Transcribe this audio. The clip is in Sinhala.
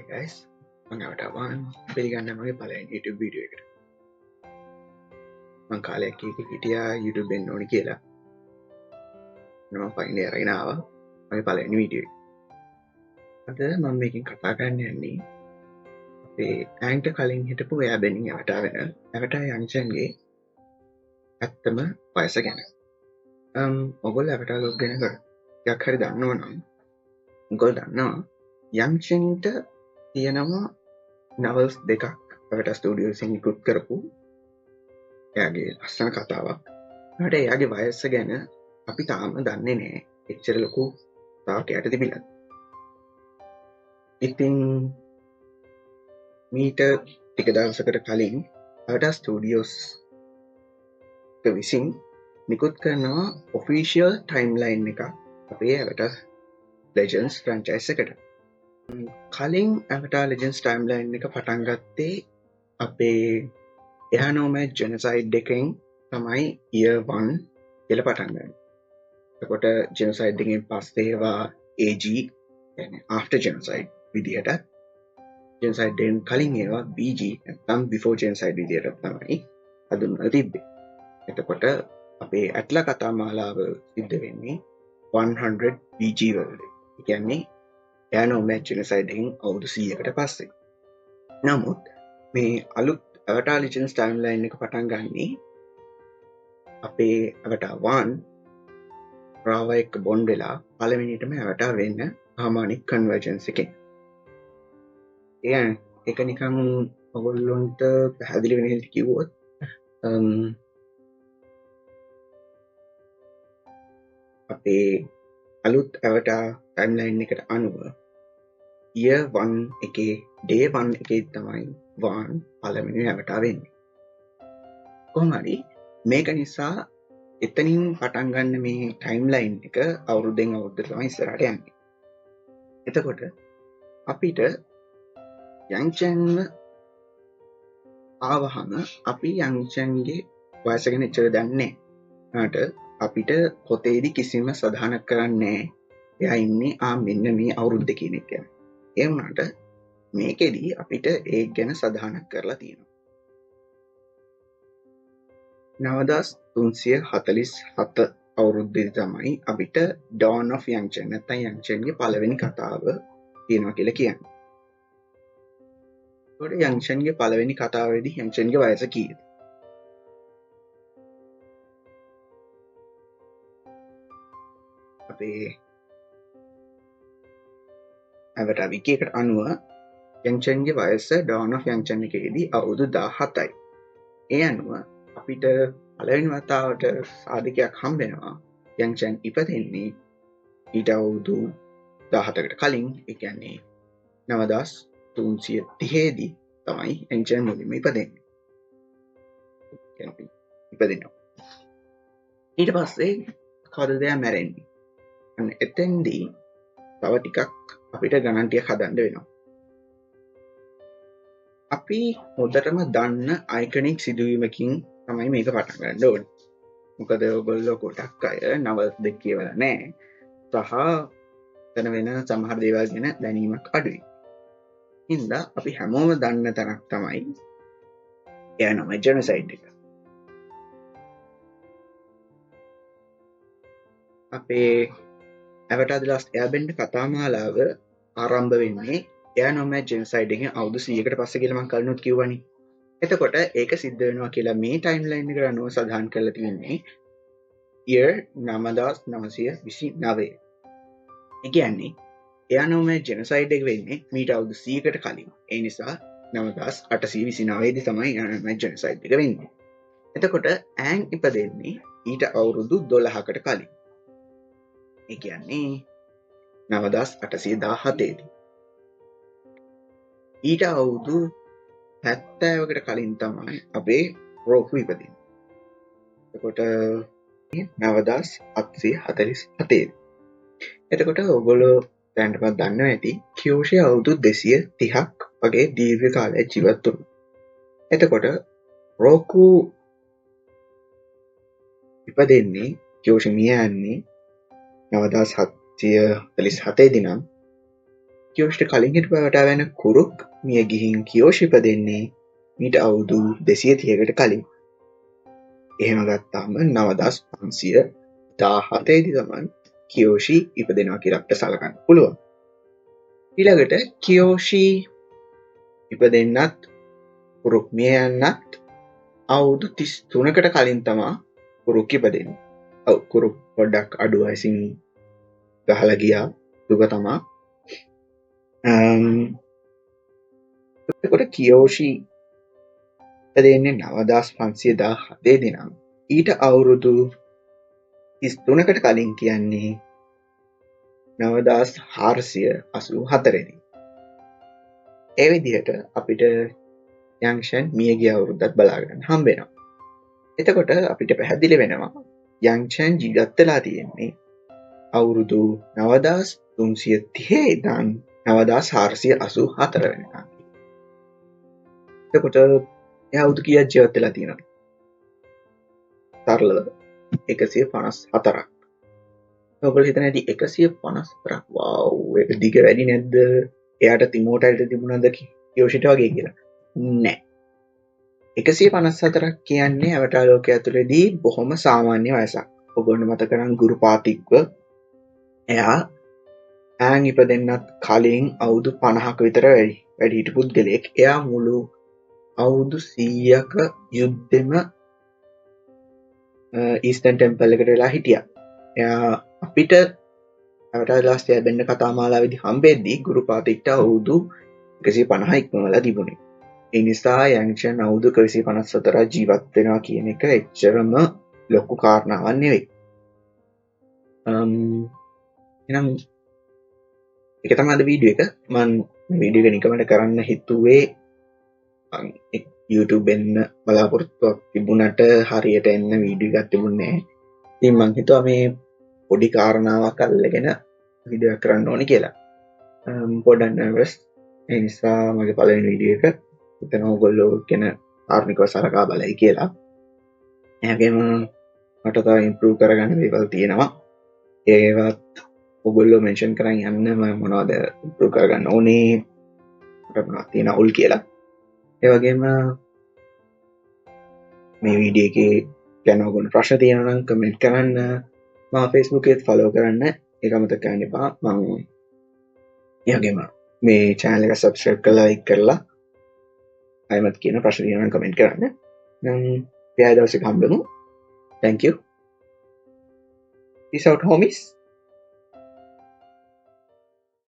guys, මම අවටවන් පිළිගන්න මගේ පළවෙනි YouTube වීඩියෝ එකට. මම කාලයක් හිටියා YouTube එන්න ඕනි කියලා. මම ෆයිනලි අරගෙන ආවා මගේ පළවෙනි වීඩියෝ එක. අද මම මේකෙන් කතා කරන්න යන්නේ අපේ ඇන්ට කලින් හිටපු එයා බෙන්නින් අවටා වෙන අවටා යන්චන්ගේ ඇත්තම වයස ගැන. ඔයගොල්ලෝ අවටා ලොග් ගැන ටිකක් හරි දන්නවනම් ඔයගොල්ලෝ දන්නවා යන්චන්ට තියෙනවා නවල්ස් දෙකක් අපට ස්ටුඩියෝසින් ඉකුත් කරපු එයාගේ ලස්සන කතාවක්. ඊට එයාගේ වයස ගැන අපි තාම දන්නේ නැහැ. එච්චර ලොකු තාක් යට තිබිලා. ඉතින් මීට ටික දවසකට කලින් අපට ස්ටුඩියෝස් විසින් නිකුත් කරනවා ඔෆිෂියල් ටයිම්ලයින් එකක් අපේ අපට ලෙජන්ඩ්ස් ෆ්‍රැන්චයිස් එකට. කලින් Avatar Legends Timeline එක පටන් ගත්තේ අපේ එහනෝමැඩ් ජෙනොසයිඩ් එකෙන් තමයි year 1 කියලා පටන් ගන්නේ. එතකොට ජෙනොසයිඩ් එකෙන් පස්සේ ඒවා AG يعني after genocide විදියට ජෙනොසයිඩ් එකෙන් කලින් ඒවා BG නැත්නම් before genocide විදියට තමයි හඳුන්වලා තිබ්බේ. එතකොට අපේ ඇට්ලා කතා මාලාව සිද්ධ වෙන්නේ 100 BG වලදී. ඒ කියන්නේ එහනෝමැඩ් ජෙනොසයිඩ් එකෙන් අවුරුදු 100කට පස්සේ. නමුත් මේ අලුත් Avatar Legends Timeline එක පටන් ගන්නේ අපේ Avatar 1 රාව එක්ක බොන්ඩ් වෙලා පළවෙනිටම Avatar වෙන්න harmonic convergence එකෙන්. ඒක නිකන් ඔයගොල්ලන්ට පැහැදිලි වෙන විදිහට කිව්වොත් අපේ අලුත් Avatar Timeline එකට අනුව year 1 එකේ day 1 එකේ තමයි වාන් පළවෙනි Avatar වෙන්නේ. කොහොම හරි මේක නිසා එතනින් පටන් ගන්න මේ ටයිම්ලයින් එක අවුරුද්දෙන් අවුරුද්දට තමයි ඉස්සරහට යන්නේ. එතකොට අපිට යන්චන්ව ආවහම අපි යන්චන්ගේ වයස ගැන එච්චර දන්නේ නැහැ. අපිට පොතේදී කිසිම සඳහනක් කරන්නේ නැහැ. එයා ඉන්නේ මෙන්න මේ අවුරුද්ද කියන එක ගැන. ඒ වුණාට මේකෙදී අපිට ඒක ගැන සඳහනක් කරලා තියෙනවා. 9347 අවුරුද්දේ තමයි අපිට Dawn of Yangchen නැත්නම් යන්චන්ගේ පළවෙනි කතාව තියෙනවා කියලා කියන්නේ. ඒකට යන්චන්ගේ පළවෙනි කතාවේදී යන්චන්ගේ වයස කීයද? අපේ Avatar Wiki එකට අනුව යන්චන්ගේ වයස Dawn of Yangchen එකේදී අවුරුදු 17යි. ඒ අනුව අපිට පළවෙනි වතාවට සාධකයක් හම්බ වෙනවා යන්චන් ඉපදෙන්නේ ඊට අවුරුදු 17කට කලින්. ඒ කියන්නේ 9330 දී තමයි යන්චන් මුලින්ම ඉපදෙන්නේ. ඉපදෙනවා. ඊට පස්සේ කවදද එයා මැරෙන්නේ? අන්න එතෙන්දී තව ටිකක් අපිට ගණන් ටික හදන්න වෙනවා. අපි හොඳටම දන්න අයිකනික් සිදුවීමකින් තමයි මේක පටන් ගන්න ඕනේ. මොකද ඔයගොල්ලෝ ගොඩක් අය නවල් දෙක කියවලා නැහැ. සහ එතන වෙන සමහර දේවල් ගැන දැනීමක් අඩුයි. හින්දා අපි හැමෝම දන්න තරක් තමයි එයානෝමැඩ් ජෙනොසයිඩ් එක. අපේ Avatar The Last Airbender කතා මාලාව ආරම්භ වෙන්නේ එයානෝමැඩ් ජෙනොසයිඩ් එකෙන් අවුරුදු 100කට පස්සේ කියලා මම කලිනුත් කිව්වනේ. එතකොට ඒක සිද්ධ වෙනවා කියලා මේ ටයිම්ලයින් එකට අනුව සඳහන් කරලා තියෙන්නේ year 9929. ඒ කියන්නේ එයානෝමැඩ් ජෙනොසයිඩ් එක වෙන්නේ මීට අවුරුදු 100කට කලින්. ඒ නිසා 9829 දී තමයි එයානෝමැඩ් ජෙනොසයිඩ් එක වෙන්නේ. එතකොට ඈන් ඉපදෙන්නේ ඊට අවුරුදු 12කට කලින්. ඒ කියන්නේ 9817 දී. ඊට අවුරුදු 70කට කලින් තමයි අපේ රෝකු ඉපදින්නේ. එතකොට 9847. එතකොට ඔයගොල්ලෝ දැනටමත් දන්නවා ඇති කියෝෂි අවුරුදු 230ක් වගේ දීර්ඝ කාලයක් ජීවත් වුණා. එතකොට රෝකු ඉපදෙන්නේ කියෝෂි මිය යන්නේ 9747 දී නම් කියෝෂිට කලින් හිටපු වටා වෙන කුරුක් මිය ගිහින් කියෝෂි ඉපදෙන්නේ මීට අවුරුදු 230කට කලින්. එහෙම ගත්තාම 9517 දී තමයි කියෝෂි ඉපදෙනවා කියලා අපිට සලකන්න පුළුවන්. ඊළඟට කියෝෂි ඉපදෙන්නත් කුරුක් මිය යන්නත් අවුරුදු 33කට කලින් තමයි කුරුක් ඉපදෙන්නේ. ඔව් කුරුක් පොඩ්ඩක් අඩු වයසින් ගහලා ගියා. දුක තමයි. එතකොට කියෝෂි ඉපදෙන්නේ 9517 දී නම් ඊට අවුරුදු 33කට කලින් කියන්නේ 9484 දී. ඒ විදිහට අපිට යන්ක්ෂන් මියගිය අවුරුද්දත් බලා ගන්න හම්බ වෙනවා. එතකොට අපිට පැහැදිලි වෙනවා යන්ක්ෂන් ජීවත් වෙලා තියෙන්නේ අවුරුදු 9330 ඉඳන් 9484 වෙනකන්. එතකොට එයා අවුරුදු කීයක් ජීවත් වෙලා තියෙනවද? සරලව 154ක්. ඔයගොල්ලෝ හිතන ඇති 154ක්. වව් ඒක දිග වැඩි නැද්ද? එයාට තිමෝටයිට තිබුණාද කියෝෂිට වගේ කියලා? නෑ. 154ක් කියන්නේ අවතාර ලෝකයේ ඇතුළේදී බොහොම සාමාන්‍ය වයසක්. ඔයගොල්ලෝ මතක නම් ගුරුපාතික්ව එයා ඈන් ඉපදෙන්නත් කලින් අවුරුදු 50ක විතර වැඩි හිටපු පුද්ගලයෙක්. එයා මුළු අවුරුදු 100ක යුද්ධෙම ඊස්ටර්න් ටෙම්පල් එකට වෙලා හිටියා. එයා අපිට අවතාර ලාස්ට් යැබෙන්න කතා මාලාවේදී හම්බෙද්දී ගුරුපාතික්ට අවුරුදු 150 ඉක්මවලා තිබුණේ. ඒ නිසා යන්ක්ෂන් අවුරුදු 154 ජීවත් වෙනවා කියන එක එච්චරම ලොකු කාරණාවක් නෙවෙයි. එහෙනම් ඒක තමයි අද වීඩියෝ එක. මම වීඩියෝ එක නිකමට කරන්න හිතුවේ YouTube එන්න බලාපොරොත්තුවක් තිබුණට හරියට එන්න වීඩියෝ එකක් තිබුණේ නැහැ. ඉතින් මම හිතුවා මේ පොඩි කාරණාවක් අල්ලගෙන වීඩියෝ එකක් කරන්න ඕනේ කියලා. පොඩ්ඩක් නර්වස්. ඒ නිසා මගේ පළවෙනි වීඩියෝ එක හිතන ඕගොල්ලෝ කියන කාර්මිකව සලකා බලයි කියලා. එයාගෙම මට තව ඉම්ප්‍රූව් කරගන්න දේවල් තියෙනවා. ඒවත් ඔයගොල්ලෝ මෙන්ෂන් කරන් යන්න මම මොනවද ඉම්ප්‍රූව් කරගන්න ඕනේ මට මොනවද තියෙන උල් කියලා. ඒ වගේම මේ වීඩියෝ එකේ ගැන ඔයගොල්ලෝ ප්‍රශ්න තියෙනවා නම් කමෙන්ට් කරන්න. මම Facebook එකේ ෆලෝ කරන්න ඒක අමතක කරන්න එපා. මම එයාගෙම මේ channel එක subscribe කරලා like කරලා අයමත් කියන ප්‍රශ්න තියෙනවා නම් කමෙන්ට් කරන්න. නම් පෙර දවසක හම්බෙමු. Thank you. Peace out homies.